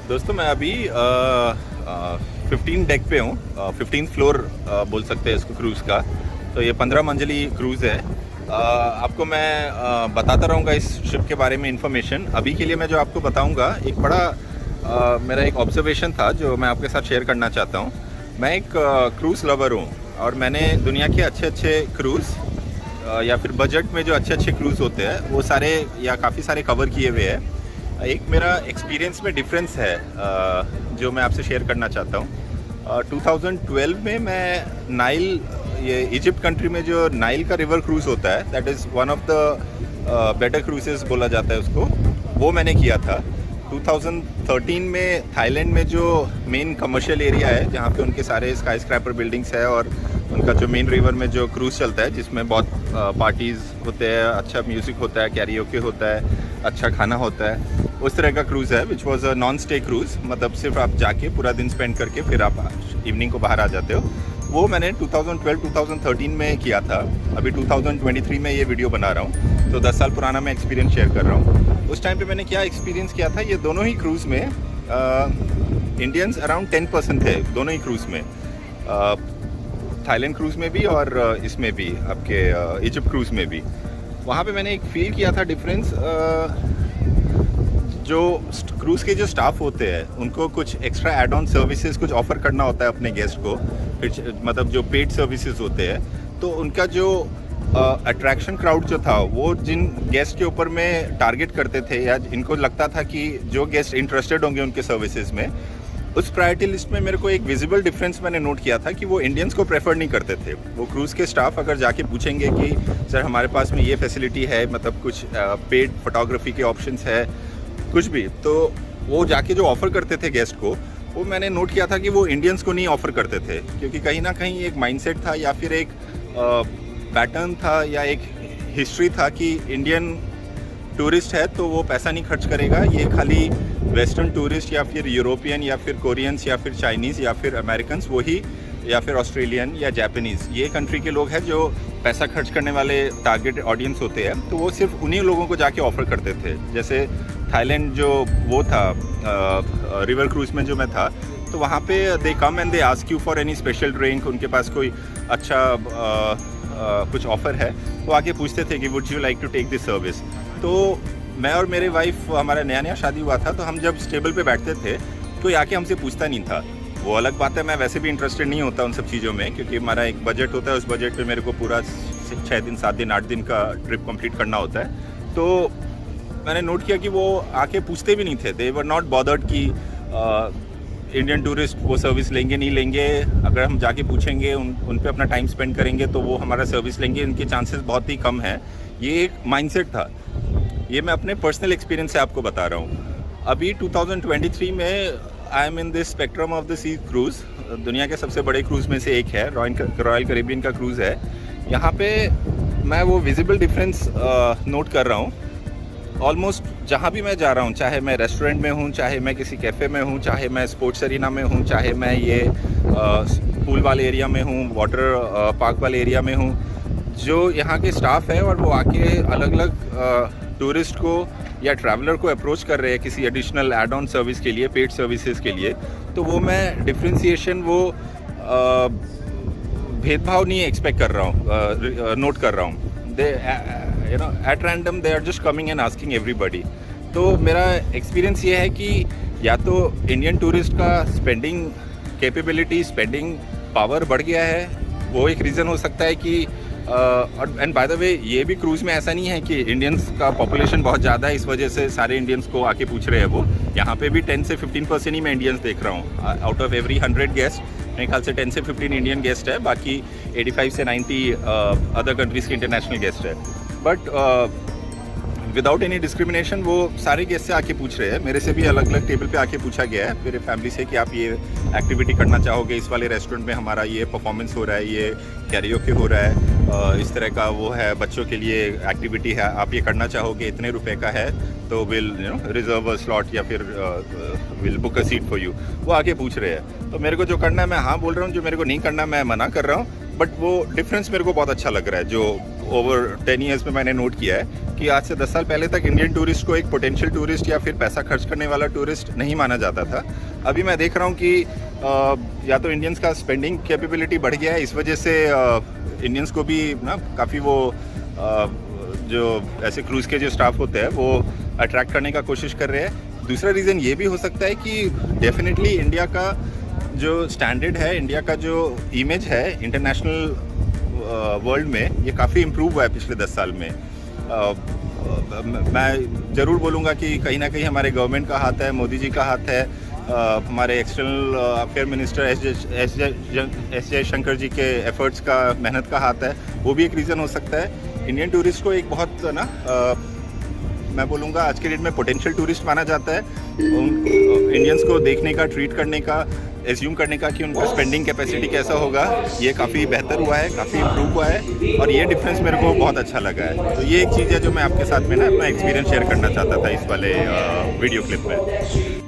दोस्तों मैं अभी 15 डेक पे हूँ, 15th फ्लोर बोल सकते हैं इसको क्रूज़ का। तो ये 15 मंजिली क्रूज़ है। आपको मैं बताता रहूँगा इस शिप के बारे में इंफॉर्मेशन। अभी के लिए मैं जो आपको बताऊँगा एक बड़ा मेरा एक ऑब्जर्वेशन था जो मैं आपके साथ शेयर करना चाहता हूँ। मैं एक क्रूज़ लवर हूँ और मैंने दुनिया के अच्छे अच्छे क्रूज़ या फिर बजट में जो अच्छे अच्छे क्रूज़ होते हैं वो सारे या काफ़ी सारे कवर किए हुए हैं। एक मेरा एक्सपीरियंस में डिफरेंस है जो मैं आपसे शेयर करना चाहता हूँ। 2012 में मैं नाइल, ये इजिप्ट कंट्री में जो नाइल का रिवर क्रूज़ होता है, that is one of the better cruises बोला जाता है उसको, वो मैंने किया था। 2013 में थाईलैंड में जो मेन कमर्शियल एरिया है जहाँ पे उनके सारे स्काई स्क्रैपर बिल्डिंग्स है और उनका जो मेन रिवर में जो क्रूज़ चलता है जिसमें बहुत पार्टीज़ होते हैं, अच्छा म्यूज़िक होता है, कैरियोके होता है, अच्छा खाना होता है, उस तरह का क्रूज़ है which was a non stay cruise. मतलब सिर्फ आप जाके पूरा दिन स्पेंड करके फिर आप इवनिंग को बाहर आ जाते हो। वो मैंने 2012-2013 में किया था। अभी 2023 में ये वीडियो बना रहा हूँ, तो 10 साल पुराना मैं एक्सपीरियंस शेयर कर रहा हूँ। उस टाइम पे मैंने क्या एक्सपीरियंस किया था, ये दोनों ही क्रूज़ में इंडियंस अराउंड 10% थे, दोनों ही क्रूज़ में, थाईलैंड क्रूज़ में भी और इसमें भी आपके इजिप्ट क्रूज़ में भी। वहाँ पे मैंने एक फील किया था डिफरेंस। जो क्रूज़ के जो स्टाफ होते हैं उनको कुछ एक्स्ट्रा एड ऑन सर्विसेज कुछ ऑफ़र करना होता है अपने गेस्ट को, फिर मतलब जो पेड सर्विसेज होते हैं, तो उनका जो अट्रैक्शन क्राउड जो था वो जिन गेस्ट के ऊपर में टारगेट करते थे या इनको लगता था कि जो गेस्ट इंटरेस्टेड होंगे उनके सर्विसेज में, उस प्रायोरिटी लिस्ट में मेरे को एक विजिबल डिफरेंस मैंने नोट किया था कि वो इंडियंस को प्रेफर नहीं करते थे। वो क्रूज़ के स्टाफ अगर जाके पूछेंगे कि सर हमारे पास में ये फैसिलिटी है, मतलब कुछ पेड फोटोग्राफी के ऑप्शंस है, कुछ भी, तो वो जाके जो ऑफ़र करते थे गेस्ट को, वो मैंने नोट किया था कि वो इंडियंस को नहीं ऑफ़र करते थे, क्योंकि कहीं ना कहीं एक माइंडसेट था या फिर एक पैटर्न था या एक हिस्ट्री था कि इंडियन टूरिस्ट है तो वो पैसा नहीं खर्च करेगा, ये खाली वेस्टर्न टूरिस्ट या फिर यूरोपियन या फिर कोरियंस या फिर चाइनीज़ या फिर अमेरिकन्स वही, या फिर ऑस्ट्रेलियन या जापानीज़, ये कंट्री के लोग हैं जो पैसा खर्च करने वाले टारगेट ऑडियंस होते हैं, तो वो सिर्फ उन्हीं लोगों को जाके ऑफ़र करते थे। जैसे थाईलैंड जो वो था रिवर क्रूज़ में जो मैं था, तो वहाँ पे they come and they ask you for any special drink, उनके पास कोई अच्छा कुछ ऑफ़र है तो आके पूछते थे कि would you like to take this service. तो मैं और मेरे वाइफ, हमारा नया नया शादी हुआ था, तो हम जब स्टेबल पे बैठते थे कोई आके हमसे पूछता नहीं था। वो अलग बात है, मैं वैसे भी इंटरेस्टेड नहीं होता उन सब चीज़ों में, क्योंकि हमारा एक बजट होता है, उस बजट पे मेरे को पूरा 6 दिन 7 दिन 8 दिन का ट्रिप कंप्लीट करना होता है। तो मैंने नोट किया कि वो आके पूछते भी नहीं थे, दे वर नॉट बॉदर्ड कि इंडियन टूरिस्ट वो सर्विस लेंगे नहीं लेंगे। अगर हम जाके पूछेंगे, उन पे अपना टाइम स्पेंड करेंगे तो वो हमारा सर्विस लेंगे, इनके चांसेस बहुत ही कम हैं। ये एक माइंडसेट था। ये मैं अपने पर्सनल एक्सपीरियंस से आपको बता रहा हूँ। अभी 2023 में I am in this spectrum of the sea cruise, दुनिया के सबसे बड़े क्रूज़ में से एक है, रॉयल कैरिबियन का क्रूज़ है। यहाँ पे मैं वो विजिबल डिफरेंस नोट कर रहा हूँ। ऑलमोस्ट जहाँ भी मैं जा रहा हूँ, चाहे मैं रेस्टोरेंट में हूँ, चाहे मैं किसी कैफ़े में हूँ, चाहे मैं स्पोर्ट्स एरिना में हूँ, चाहे मैं ये पूल वाले एरिया में हूँ, वाटर पार्क वाले एरिया में हूँ, जो यहाँ के स्टाफ है और वो आके अलग अलग टूरिस्ट को या ट्रैवलर को अप्रोच कर रहे हैं किसी एडिशनल एड ऑन सर्विस के लिए, पेड सर्विसेज के लिए, तो वो मैं डिफ्रेंसिएशन, वो भेदभाव नहीं एक्सपेक्ट कर रहा हूँ, नोट कर रहा हूँ। They you know at random they are just coming and asking everybody. तो मेरा एक्सपीरियंस ये है कि या तो इंडियन टूरिस्ट का स्पेंडिंग कैपेबिलिटी, स्पेंडिंग पावर बढ़ गया है, वो एक रीज़न हो सकता है कि एंड बाय द वे ये भी क्रूज़ में ऐसा नहीं है कि इंडियंस का पॉपुलेशन बहुत ज़्यादा है इस वजह से सारे इंडियंस को आके पूछ रहे हैं। वो यहाँ पे भी 10 से 15% ही मैं इंडियंस देख रहा हूँ। आउट ऑफ एवरी 100 गेस्ट मेरे ख्याल से 10 से 15 इंडियन गेस्ट है, बाकी 85 से 90 अदर कंट्रीज़ के इंटरनेशनल गेस्ट है। बट विदाउट एनी डिस्क्रिमिनेशन वो सारे गेस्ट से आके पूछ रहे हैं। मेरे से भी अलग अलग टेबल पे आके पूछा गया है मेरे फैमिली से कि आप ये एक्टिविटी करना चाहोगे, इस वाले रेस्टोरेंट में हमारा ये परफॉर्मेंस हो रहा है, ये कैरियोके हो रहा है, इस तरह का वो है, बच्चों के लिए एक्टिविटी है, आप ये करना चाहोगे, इतने रुपए का है, तो विल रिजर्व अ स्लॉट या फिर will book a seat for you. वो आके पूछ रहे हैं, तो मेरे को जो करना है मैं हाँ बोल रहा हूँ, जो मेरे को नहीं करना मैं मना कर रहा हूँ। बट वो डिफरेंस मेरे को बहुत अच्छा लग रहा है, जो ओवर 10 ईयर्स में मैंने नोट किया है कि आज से 10 साल पहले तक इंडियन टूरिस्ट को एक पोटेंशियल टूरिस्ट या फिर पैसा खर्च करने वाला टूरिस्ट नहीं माना जाता था। अभी मैं देख रहा हूँ कि या तो इंडियंस का स्पेंडिंग कैपेबिलिटी बढ़ गया है, इस वजह से इंडियंस को भी ना काफ़ी वो जो ऐसे क्रूज़ के जो स्टाफ होते हैं वो अट्रैक्ट करने का कोशिश कर रहे हैं। दूसरा रीज़न ये भी हो सकता है कि डेफिनेटली इंडिया का जो स्टैंडर्ड है, इंडिया का जो इमेज है इंटरनेशनल वर्ल्ड में, ये काफ़ी इम्प्रूव हुआ है पिछले 10 साल में। मैं ज़रूर बोलूँगा कि कहीं ना कहीं हमारे गवर्नमेंट का हाथ है, मोदी जी का हाथ है, हमारे external affair minister S Jaishankar ji के एफर्ट्स का, मेहनत का हाथ है, वो भी एक रीज़न हो सकता है। इंडियन टूरिस्ट को एक बहुत ना मैं बोलूँगा आज के डेट में पोटेंशियल टूरिस्ट माना जाता है। इंडियंस को देखने का, ट्रीट करने का, एज्यूम करने का कि उनका स्पेंडिंग कैपेसिटी कैसा होगा, ये काफ़ी बेहतर हुआ है, काफ़ी इम्प्रूव हुआ है और ये डिफरेंस मेरे को बहुत अच्छा लगा है। तो ये एक चीज़ है जो मैं आपके साथ में ना अपना एक्सपीरियंस शेयर करना चाहता था इस वाले वीडियो क्लिप में।